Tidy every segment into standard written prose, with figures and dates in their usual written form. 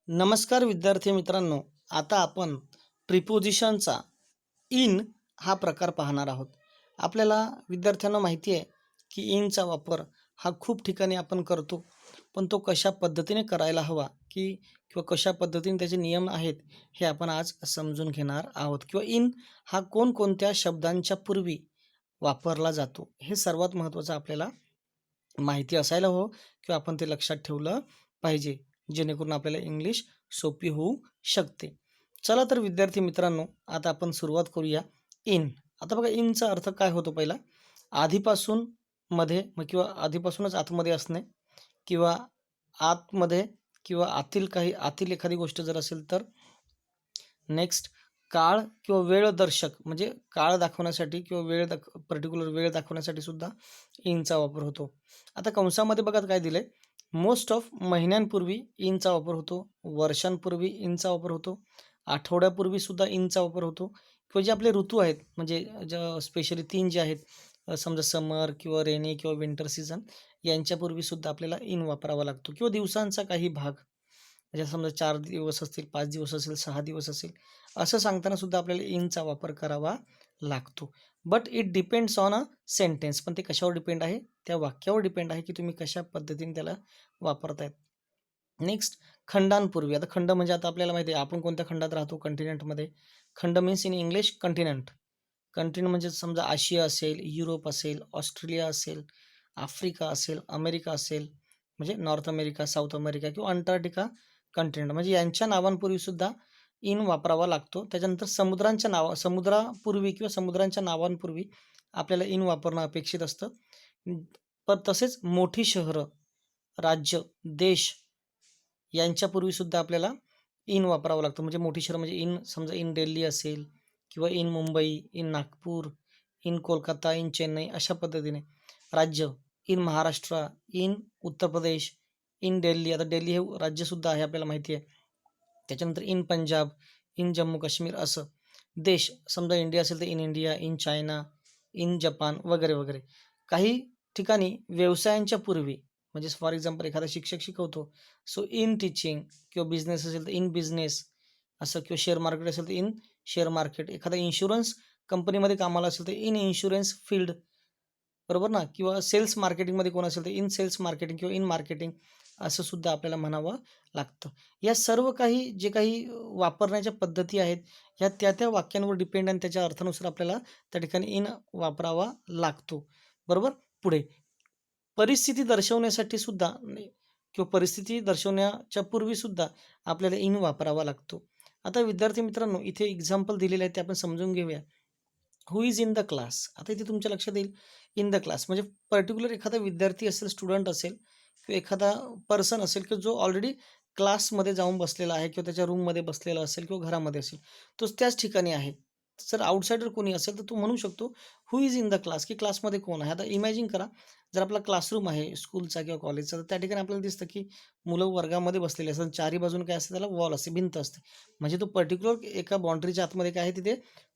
नमस्कार विद्यार्थी मित्रांनो. आता आपण प्रिपोजिशनचा इन हा प्रकार पाहणार आहोत. आपल्याला विद्यार्थ्यांना माहिती आहे की इनचा वापर हा खूप ठिकाणी आपण करतो, पण तो कशा पद्धतीने करायला हवा किंवा कशा पद्धतीने त्याचे नियम आहेत हे आपण आज समजून घेणार आहोत. किंवा इन हा कोणकोणत्या शब्दांच्या पूर्वी वापरला जातो हे सर्वात महत्त्वाचं आपल्याला माहिती असायला हवं किंवा आपण ते लक्षात ठेवलं पाहिजे, जेणेकरून आपल्याला इंग्लिश सोपी होऊ शकते. चला तर विद्यार्थी मित्रांनो, आता आपण सुरुवात करूया. इन. आता बघा, इनचा अर्थ काय होतो पहिला? आधीपासून, मध्ये किंवा आधीपासूनच आतमध्ये असणे, किंवा आतमध्ये किंवा आतील एखादी गोष्ट जर असेल तर. नेक्स्ट, काळ किंवा वेळ दर्शक, म्हणजे काळ दाखवण्यासाठी किंवा पर्टिक्युलर वेळ दाखवण्यासाठी सुद्धा इनचा वापर होतो. आता कंसामध्ये बघा काय दिलंय, मोस्ट ऑफ महिन्यांपूर्वी इनचा वापर होतो, वर्षांपूर्वी इनचा वापर होतो, आठवड्यापूर्वी सुद्धा इनचा वापर होतो, किंवा जे आपले ऋतू आहेत म्हणजे स्पेशली 3 जे आहेत, समजा समर किंवा रेनी किंवा विंटर सीझन, यांच्यापूर्वी सुद्धा आपल्याला इन वापरावा लागतो. किंवा दिवसांचा काही भाग, म्हणजे समजा 4 दिवस असतील, 5 दिवस असेल, 6 दिवस असेल, असं सांगताना सुद्धा आपल्याला इनचा वापर करावा लागतो. But it depends on a sentence. पण ते कशावर डिपेंड आहे? त्या वाक्यावर डिपेंड आहे की तुम्ही कशा पद्धतीने त्याला वापरतायत. नेक्स्ट, खंडांपूर्वी. आता खंड म्हणजे आता आपल्याला माहिती आहे आपण कोणत्या खंडात राहतो, कंटिनेंटमध्ये. खंड means in English continent. Continent म्हणजे समजा आशिया असेल, युरोप असेल, ऑस्ट्रेलिया असेल, आफ्रिका असेल, अमेरिका असेल, म्हणजे नॉर्थ अमेरिका, साऊथ अमेरिका किंवा अंटार्क्टिका कंटिनेंट, म्हणजे यांच्या नावांपूर्वी सुद्धा इन वापरावा लागतो. त्याच्यानंतर समुद्रापूर्वी किंवा समुद्रांच्या नावांपूर्वी आपल्याला इन वापरणं अपेक्षित असतं. पण तसेच मोठी शहरं, राज्य, देश यांच्यापूर्वी सुद्धा आपल्याला इन वापरावं लागतं. म्हणजे मोठी शहरं म्हणजे इन, समजा इन दिल्ली असेल किंवा in Mumbai, in Nagpur, in Kolkata, in Chennai, अशा पद्धतीने. राज्य, in Maharashtra, in Uttar Pradesh, in Delhi. आता दिल्ली हे राज्यसुद्धा आहे आपल्याला माहिती आहे. त्याच्यानंतर इन पंजाब, इन जम्मू काश्मीर, असं. देश, समजा इंडिया असेल तर in India, in China, in Japan वगैरे वगैरे. काही ठिकाणी व्यवसायांच्या पूर्वी, म्हणजे फॉर एक्झाम्पल एखादा शिक्षक शिकवतो, सो इन टीचिंग. किंवा बिझनेस असेल तर इन बिझनेस असं. किंवा शेअर मार्केट असेल तर इन शेअर मार्केट. एखादा इन्शुरन्स कंपनीमध्ये कामाला असेल तर इन इन्शुरन्स फील्ड, बरोबर ना. किंवा सेल्स मार्केटिंगमध्ये कोण असेल तर इन सेल्स मार्केटिंग किंवा इन मार्केटिंग, असं सुद्धा आपल्याला म्हणावं लागतं. या सर्व काही जे काही वापरण्याच्या पद्धती आहेत, ह्या त्या वाक्यांवर डिपेंड आणि त्याच्या अर्थानुसार आपल्याला त्या ठिकाणी इन वापरावा लागतो, बरोबर. पुढे, परिस्थिती दर्शवण्यासाठी सुद्धा किंवा परिस्थिती दर्शवण्याच्या पूर्वी सुद्धा आपल्याला इन वापरावा लागतो. आता विद्यार्थी मित्रांनो, इथे एक्झाम्पल दिलेले आहे ते आपण समजून घेऊया. Who is in the class. आता इथे तुमच्या लक्षात येईल, इन द क्लास म्हणजे पर्टिक्युलर एखादा विद्यार्थी असेल, स्टुडंट असेल किंवा एखादा पर्सन असेल की जो ऑलरेडी क्लासमध्ये जाऊन बसलेला आहे किंवा त्याच्या रूममध्ये बसलेला असेल किंवा घरामध्ये असेल, तो त्याच ठिकाणी आहे. जर आउटसाइडर कोणी असेल तर तो म्हणू शकतो who is in the class, की क्लासमध्ये कोण आहे. आता इमॅजिन करा, जर आपला क्लासरूम आहे स्कूलचा किंवा कॉलेजचा, तर त्या ठिकाणी आपल्याला दिसतं की मुलं वर्गामध्ये बसलेली असतात. चारी बाजून काय असते, त्याला वॉल असते, भिंत असते. म्हणजे तो पर्टिक्युलर एका बाउंड्रीच्या आतमध्ये काय आहे, तिथे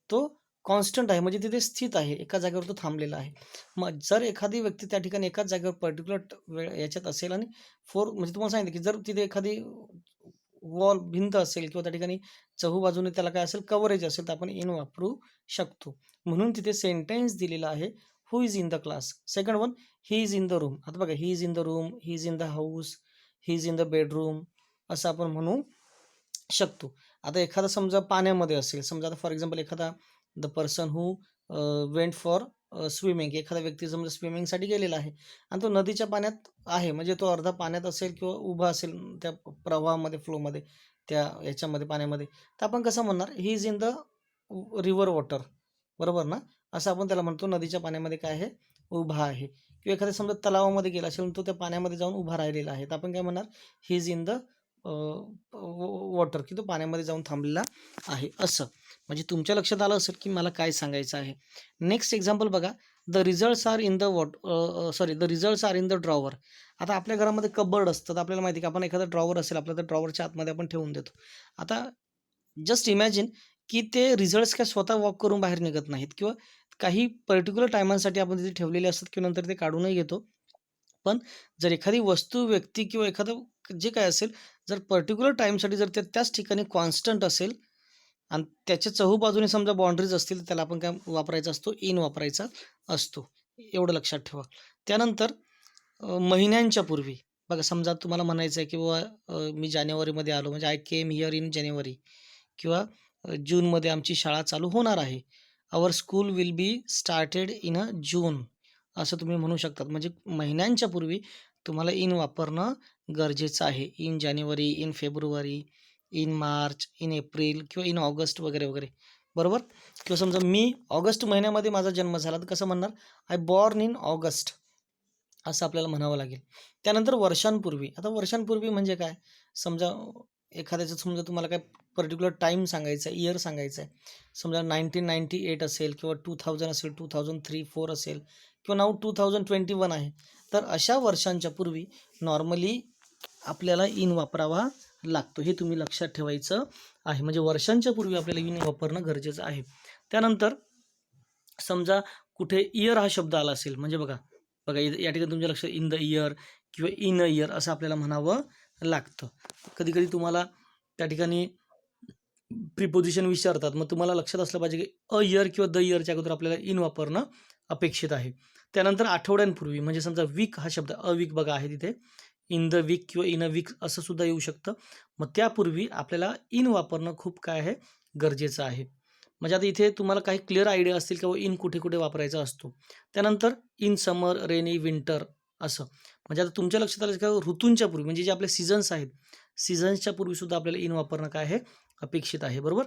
तो कॉन्स्टंट आहे, म्हणजे तिथे स्थित आहे, एका जागेवर तो थांबलेला आहे. मग जर एखादी व्यक्ती त्या ठिकाणी एकाच जागेवर पर्टिक्युलर वेळ याच्यात असेल आणि म्हणजे तुम्हाला सांगितलं की जर तिथे एखादी वॉल, भिंत असेल किंवा त्या ठिकाणी चहूबाजूने त्याला काय असेल, कव्हरेज असेल, तर आपण इन वापरू शकतो. म्हणून तिथे सेंटेन्स दिलेला आहे, who is in the class. Second one, he is in the room. आता बघा, he is in the room, he is in the house, he is in the bedroom, असं आपण म्हणू शकतो. आता एखादा समजा पाण्यामध्ये असेल, समजा आता फॉर एक्झाम्पल एखादा the person who went for swimming. एखादा व्यक्ती समजा स्विमिंगसाठी गेलेला आहे आणि तो नदीच्या पाण्यात आहे, म्हणजे तो अर्धा पाण्यात असेल किंवा उभा असेल त्या प्रवाहामध्ये, फ्लोमध्ये, त्या याच्यामध्ये, पाण्यामध्ये. तर आपण कसं म्हणणार, he is in the river water, बरोबर ना. असं आपण त्याला म्हणतो, नदीच्या पाण्यामध्ये काय आहे, उभा आहे. किंवा एखाद्या समजा तलावामध्ये गेला असेल, तो त्या पाण्यामध्ये जाऊन उभा राहिलेला आहे, तर आपण काय म्हणणार, he is in the water, की तो पाण्यामध्ये जाऊन थांबलेला आहे, असं. म्हणजे तुमच्या लक्षात आलं असेल की मला काय सांगायचं आहे. नेक्स्ट एक्झाम्पल बघा, the results are in the the results are in the drawer. आता आपल्या घरामध्ये कबर्ड असतं, तर आपल्याला माहिती आहे की आपण एखादा ड्रॉवर असेल आपल्या, तर ड्रॉवरच्या आतमध्ये आपण ठेवून देतो. आता जस्ट इमॅजिन की ते रिझल्ट्स काय स्वतः वॉक करून बाहेर निघत नाहीत, किंवा काही पर्टिक्युलर टायमांसाठी आपण तिथे ठेवलेले असतात किंवा नंतर ते काढूनही घेतो. पण जर एखादी वस्तू, व्यक्ती किंवा एखादं जे काय असेल, जर पर्टिक्युलर टाईमसाठी जर ते त्याच ठिकाणी कॉन्स्टंट असेल आणि त्याच्या चहूबाजूने समजा बाउंड्रीज असतील, तर त्याला आपण काय वापरायचा असतो, इन वापरायचा असतो. एवढं लक्षात ठेवा. त्यानंतर महिन्यांच्या पूर्वी बघा, समजा तुम्हाला म्हणायचं आहे की बाबा मी जानेवारीमध्ये आलो, म्हणजे I came here in January, किंवा जूनमध्ये आमची शाळा चालू होणार आहे. Our school will be started in a June, असं तुम्ही म्हणू शकतात. म्हणजे महिन्यांच्या पूर्वी तुम्हाला इन वापरणं गरजेचं आहे. In January, in February, in March, in April किंवा इन ऑगस्ट वगैरे वगैरे, बरोबर. किंवा समजा मी ऑगस्ट महिन्यामध्ये माझा जन्म झाला, तर कसं म्हणणार, आय बॉर्न इन ऑगस्ट, असं आपल्याला म्हणावं लागेल. त्यानंतर वर्षांपूर्वी. आता वर्षांपूर्वी म्हणजे काय, समजा एखाद्याचं समजा तुम्हाला काय पर्टिक्युलर टाईम सांगायचा आहे, इयर सांगायचं आहे. समजा 1998 असेल किंवा 2000 असेल, 2003-4 असेल किंवा नाऊ 2021 आहे. तर अशा वर्षांच्या पूर्वी नॉर्मली आपल्याला इन वापरावा लागतो. हे तुम्ही लक्षात ठेवायचं आहे. म्हणजे वर्षांच्या पूर्वी आपल्याला इन वापरणं गरजेचं आहे. त्यानंतर समजा कुठे इयर हा शब्द आला असेल, म्हणजे बघा बघा या ठिकाणी तुमच्या लक्षात इन द इयर किंवा इन अ इयर असं आपल्याला म्हणावं लागतं. कधी कधी तुम्हाला त्या ठिकाणी प्रिपोजिशन विचारतात, मग तुम्हाला लक्षात असलं पाहिजे की अ इयर किंवा द इयरच्या अगोदर आपल्याला इन वापरणं अपेक्षित आहे. त्यानंतर आठवड्यांपूर्वी, म्हणजे समजा वीक हा शब्द अ वीक बघा आहे तिथे, इन द वीक किंवा इन अ वीक असं सुद्धा येऊ शकतं. मग त्यापूर्वी आपल्याला इन वापरणं खूप काय आहे, गरजेचं आहे. म्हणजे आता इथे तुम्हाला काही क्लिअर आयडिया असतील किंवा इन कुठे कुठे वापरायचा असतो. त्यानंतर इन समर, रेनी, विंटर असं. म्हणजे आता तुमच्या लक्षात आलं का ऋतूंच्या पूर्वी, म्हणजे जे आपले सीझन्स आहेत, सीझन्सच्या पूर्वी सुद्धा आपल्याला इन वापरणं काय आहे, अपेक्षित आहे, बरोबर.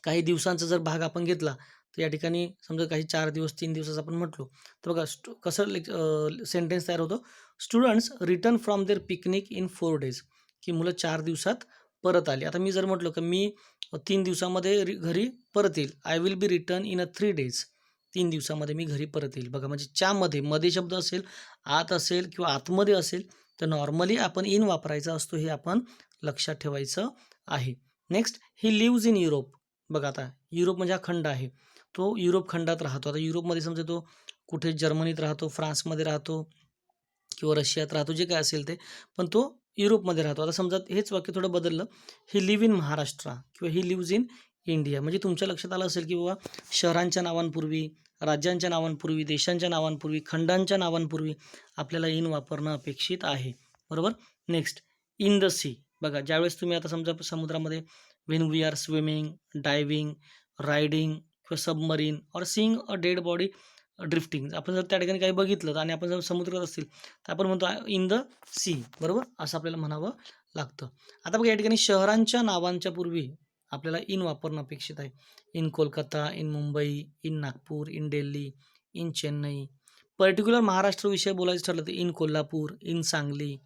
काही दिवसांचा जर भाग आपण घेतला, तर या ठिकाणी समजा काही 4 दिवस 3 दिवसाचं आपण म्हटलो, तर बघा कसं सेंटेन्स तयार होतो, students return from their picnic in 4 days, की मुलं 4 दिवसात परत आली. आता मी जर म्हटलं की मी 3 दिवसामध्ये घरी परत येईल, I will be return in a 3 days, 3 दिवसामध्ये मी घरी परत येईल. बघा, म्हणजे च्यामध्ये मध्ये शब्द असेल, आत असेल किंवा आतमध्ये असेल, तर नॉर्मली आपण इन वापरायचा असतो, हे आपण लक्षात ठेवायचं आहे. Next, he lives in Europe. बघा, आता युरोप म्हणजे हा खंड आहे, तो युरोप खंडात राहतो. आता युरोपमध्ये समजा तो कुठे जर्मनीत राहतो, फ्रान्समध्ये राहतो किंवा रशियात राहतो, जे काय असेल ते, पण तो युरोपमध्ये राहतो. आता समजा हेच वाक्य थोडं बदललं, ही लिव्ह इन महाराष्ट्र किंवा ही लिव्ज इन इंडिया. म्हणजे तुमच्या लक्षात आलं असेल की बाबा शहरांच्या नावांपूर्वी, राज्यांच्या नावांपूर्वी, देशांच्या नावांपूर्वी, खंडांच्या नावांपूर्वी आपल्याला इन वापरणं अपेक्षित आहे, बरोबर. Next, in the sea. बघा, ज्यावेळेस तुम्ही आता समजा समुद्रामध्ये, when we are swimming, diving, riding किंवा submarine or seeing a dead body drifting, आपण जर त्या ठिकाणी काही बघितलं आणि आपण जर समुद्रात असतील, तर आपण म्हणतो इन द सी, बरोबर, असं आपल्याला म्हणावं लागतं. आता बघा, या ठिकाणी शहरांच्या नावांच्या पूर्वी आपल्याला इन वापरणं अपेक्षित आहे. In Kolkata, in Mumbai, in Nagpur, in Delhi, in Chennai. Particular महाराष्ट्राविषयी बोलायचं ठरलं तर in Kolhapur, in Sangli,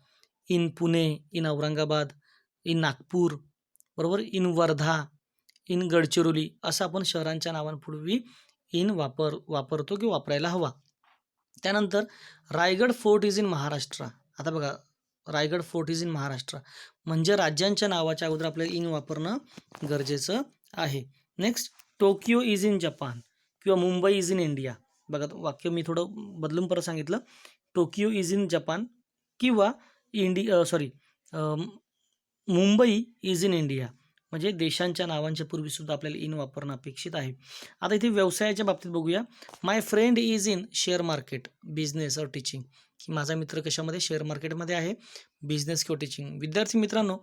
in Pune, in Aurangabad, in Nagpur, बरोबर, इन वर्धा, इन गडचिरोली, असं आपण शहरांच्या नावांपूर्वी इन वापरतो किंवा वापरायला हवा. त्यानंतर Raigad fort is in Maharashtra. आता बघा, Raigad fort is in Maharashtra, म्हणजे राज्यांच्या नावाच्या अगोदर आपल्याला इन वापरणं गरजेचं आहे. Next, Tokyo is in Japan किंवा मुंबई इज इन इंडिया. बघा, वाक्य मी थोडं बदलून परत सांगितलं, टोकियो इज इन जपान किंवा मुंबई इज इन इंडिया, म्हणजे देशांच्या नावांच्या पूर्वी सुद्धा आपल्याला इन वापरणं अपेक्षित आहे. आता इथे व्यवसायाच्या बाबतीत बघूया. My friend is in share market, business or teaching, की माझा मित्र कशामध्ये, शेअर मार्केटमध्ये आहे, बिझनेस किंवा टीचिंग. विद्यार्थी मित्रांनो,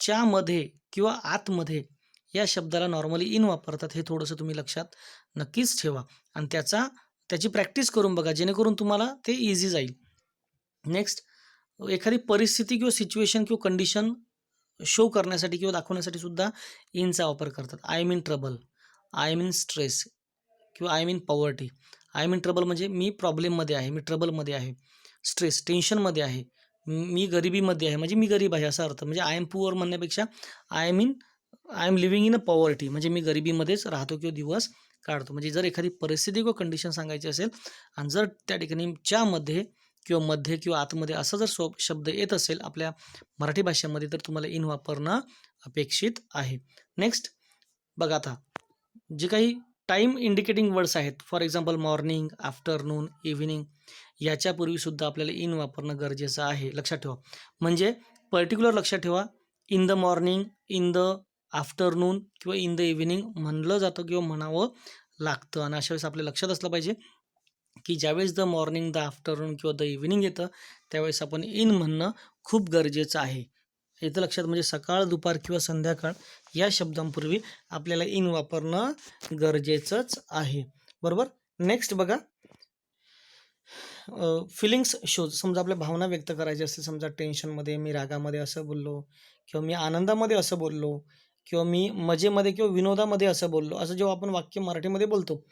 च्यामध्ये किंवा आतमध्ये या शब्दाला नॉर्मली इन वापरतात, हे थोडंसं तुम्ही लक्षात नक्कीच ठेवा आणि त्याची प्रॅक्टिस करून बघा, जेणेकरून तुम्हाला ते इझी जाईल. नेक्स्ट, एखादी परिस्थिती किंवा सिच्युएशन किंवा कंडिशन शो करण्यासाठी किंवा दाखवण्यासाठी सुद्धा इनचा वापर करतात. I am in trouble, I am in stress किंवा I am in poverty. I am in trouble म्हणजे मी प्रॉब्लेममध्ये आहे, मी ट्रबलमध्ये आहे. स्ट्रेस, टेन्शनमध्ये आहे. मी गरिबीमध्ये आहे, म्हणजे मी गरीब आहे असा अर्थ. म्हणजे आय एम पुअर म्हणण्यापेक्षा I am living in a poverty, म्हणजे मी गरिबीमध्येच राहतो किंवा दिवस काढतो. म्हणजे जर एखादी परिस्थिती किंवा कंडिशन सांगायची असेल आणि जर त्या ठिकाणी च्यामध्ये किंवा मध्ये किंवा आतमध्ये असा जर शब्द येत असेल आपल्या मराठी भाषेमध्ये, तर तुम्हाला इन वापरणं अपेक्षित आहे. नेक्स्ट, बघा, आता जे काही टाईम इंडिकेटिंग वर्ड्स आहेत, for example morning, afternoon, evening, याच्यापूर्वी सुद्धा आपल्याला इन वापरणं गरजेचं आहे, लक्षात ठेवा. म्हणजे पर्टिक्युलर लक्षात ठेवा, in the morning, in the afternoon किंवा इन द इव्हिनिंग म्हणलं जातं किंवा म्हणावं लागतं. आणि अशा वेळेस आपल्या लक्षात असलं पाहिजे की ज्यावेळेस द मॉर्निंग, द आफ्टरनून किंवा द इव्हिनिंग येतं त्यावेळेस आपण इन म्हणणं खूप गरजेचं आहे. येतं लक्षात, म्हणजे सकाळ, दुपार किंवा संध्याकाळ या शब्दांपूर्वी आपल्याला इन वापरणं गरजेचंच आहे. बरोबर. नेक्स्ट बघा, फिलिंग्स शोज. समजा आपल्या भावना व्यक्त करायच्या असतील, समजा टेन्शनमध्ये मी रागामध्ये असं बोललो, किंवा मी आनंदामध्ये असं बोललो, किंवा मी मजेमध्ये किंवा विनोदामध्ये असं बोललो, असं जेव्हा आपण वाक्य मराठीमध्ये बोलतो,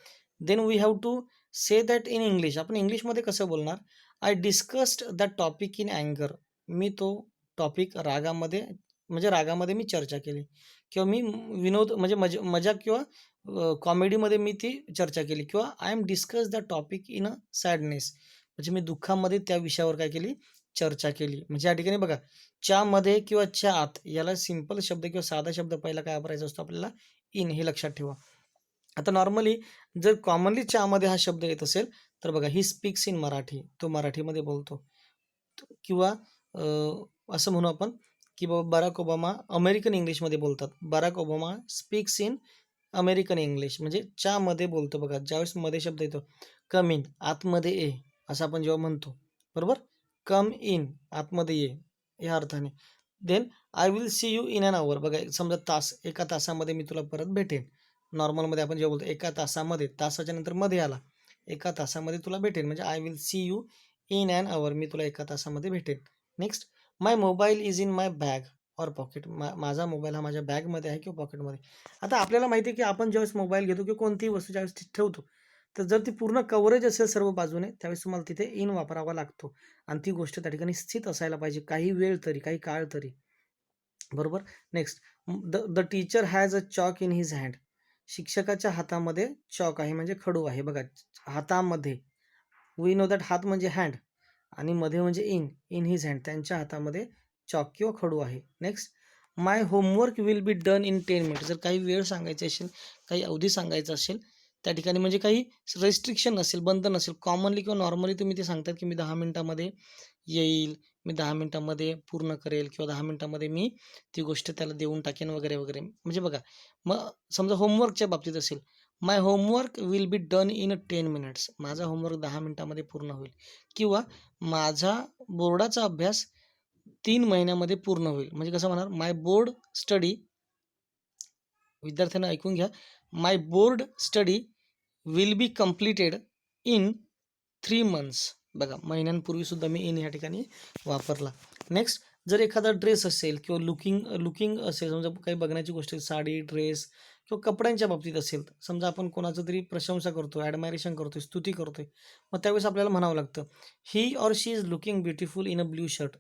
then we have to say that in English. आपण इंग्लिशमध्ये कसं बोलणार? I discussed that topic in अँगर. मी तो टॉपिक रागामध्ये, म्हणजे रागामध्ये मी चर्चा केली, किंवा मी विनोद म्हणजे मजा किंवा कॉमेडीमध्ये मी ती चर्चा केली, किंवा I am discuss the topic in a sadness, म्हणजे मी दुःखामध्ये त्या विषयावर काय केली? चर्चा केली. म्हणजे या ठिकाणी बघा, च्यामध्ये किंवा च्या आत याला सिंपल शब्द किंवा साधा शब्द पहिला काय वापरायचा असतो आपल्याला? इन. हे लक्षात ठेवा. आता नॉर्मली जर कॉमनली च्यामध्ये हा शब्द येत असेल तर बघा, ही स्पीक्स इन मराठी, तो मराठीमध्ये बोलतो. किंवा असं म्हणू आपण की बाबा बराक ओबामा अमेरिकन इंग्लिशमध्ये बोलतात. Barack Obama speaks in American English, म्हणजे च्यामध्ये बोलतो. बघा, ज्यावेळेस मध्ये शब्द येतो, कम इन, आतमध्ये ये, असं आपण जेव्हा म्हणतो, बरोबर, कम इन, आतमध्ये ये, या अर्थाने. Then I will see you in an hour. बघा, समजा तास, एका तासामध्ये मी तुला परत भेटेन. नॉर्मलमध्ये आपण जेव्हा बोलतो एका तासामध्ये, तासाच्या नंतर मध्ये आला, एका तासामध्ये तुला भेटेन, म्हणजे I will see you in an hour, मी तुला एका तासामध्ये भेटेन. Next, my mobile is in my bag or pocket. माझा मोबाईल हा माझ्या बॅगमध्ये आहे किंवा पॉकेटमध्ये. आता आपल्याला माहिती आहे की आपण ज्यावेळेस मोबाईल घेतो किंवा कोणतीही वस्तू ज्यावेळेस ठेवतो, तर जर ती पूर्ण कव्हरेज असेल सर्व बाजूने, त्यावेळेस तुम्हाला तिथे इन वापरावा लागतो. आणि ती गोष्ट त्या ठिकाणी स्थित असायला पाहिजे, काही वेळ तरी, काही काळ तरी. बरोबर. Next, the teacher has a chalk in his hand. शिक्षकाच्या हातामध्ये चॉक आहे, म्हणजे खडू आहे. बघा, हातामध्ये, वी नो दॅट हात म्हणजे हँड, आणि मध्ये म्हणजे इन हिज हँड, त्यांच्या हातामध्ये चॉक किंवा खडू आहे. Next, my homework will be done in 10 minutes. जर काही वेळ सांगायची असेल, काही अवधी सांगायचं असेल त्या ठिकाणी, म्हणजे काही रेस्ट्रिक्शन नसेल, बंद नसेल, कॉमनली किंवा नॉर्मली तुम्ही ते सांगतात की मी 10 मिनिटामध्ये येईल, मी 10 मिनिटामध्ये पूर्ण करेल, किंवा 10 मिनिटामध्ये मी ती गोष्ट त्याला देऊन टाकेन, वगैरे वगैरे. म्हणजे बघा, मग समजा होमवर्कच्या बाबतीत असेल, my homework will be done in 10 minutes. माझा होमवर्क 10 मिनिटामध्ये पूर्ण होईल, किंवा माझा बोर्डाचा अभ्यास 3 महिन्यामध्ये पूर्ण होईल. म्हणजे कसं म्हणणार? माय बोर्ड स्टडी, विद्यार्थ्यांना ऐकून घ्या, my board study will be completed in 3 months. बघा, महिन्यांपूर्वी सुद्धा मी इन या ठिकाणी वापरला. नेक्स्ट, जर एखादा ड्रेस असेल किंवा लुकिंग असेल, समजा काही बघण्याची गोष्ट, साडी, ड्रेस किंवा कपड्यांच्या बाबतीत असेल, समजा आपण कोणाचं तरी प्रशंसा करतो, ॲडमायरेशन करतोय, स्तुती करतोय, मग त्यावेळेस आपल्याला म्हणावं लागतं, he or she is looking beautiful in a blue shirt.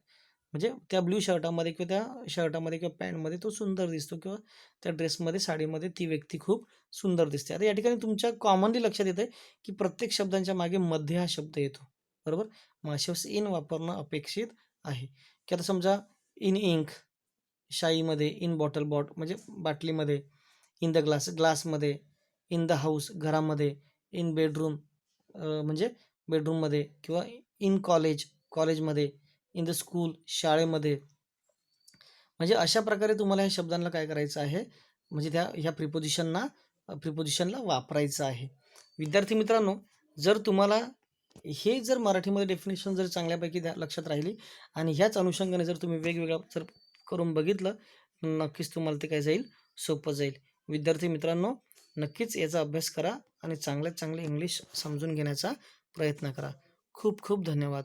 म्हणजे त्या ब्ल्यू शर्टामध्ये किंवा त्या शर्टामध्ये किंवा पॅन्टमध्ये तो सुंदर दिसतो, किंवा त्या ड्रेसमध्ये, साडीमध्ये ती व्यक्ती खूप सुंदर दिसते. आता या ठिकाणी तुमच्या कॉमनली लक्षात येतं की प्रत्येक शब्दांच्या मागे मध्ये हा शब्द येतो, बरोबर. मग अशा वेळेस इन वापरणं अपेक्षित आहे. की आता समजा, इन इंक, शाईमध्ये, इन बॉटल, म्हणजे बाटलीमध्ये, इन द ग्लासमध्ये, इन द हाऊस, घरामध्ये, इन बेडरूम, म्हणजे बेडरूममध्ये, किंवा इन कॉलेजमध्ये, इन द स्कूल, शाळेमध्ये. म्हणजे अशा प्रकारे तुम्हाला ह्या शब्दांना काय करायचं आहे, म्हणजे ह्या प्रिपोजिशनला वापरायचं आहे. विद्यार्थी मित्रांनो, जर तुम्हाला हे जर मराठीमध्ये डेफिनेशन जर चांगल्यापैकी लक्षात राहिली, आणि ह्याच अनुषंगाने जर तुम्ही वेगवेगळं जर करून बघितलं, नक्कीच तुम्हाला ते काय जाईल? सोपं जाईल. विद्यार्थी मित्रांनो, नक्कीच याचा अभ्यास करा आणि चांगल्यात चांगले इंग्लिश समजून घेण्याचा प्रयत्न करा. खूप खूप धन्यवाद.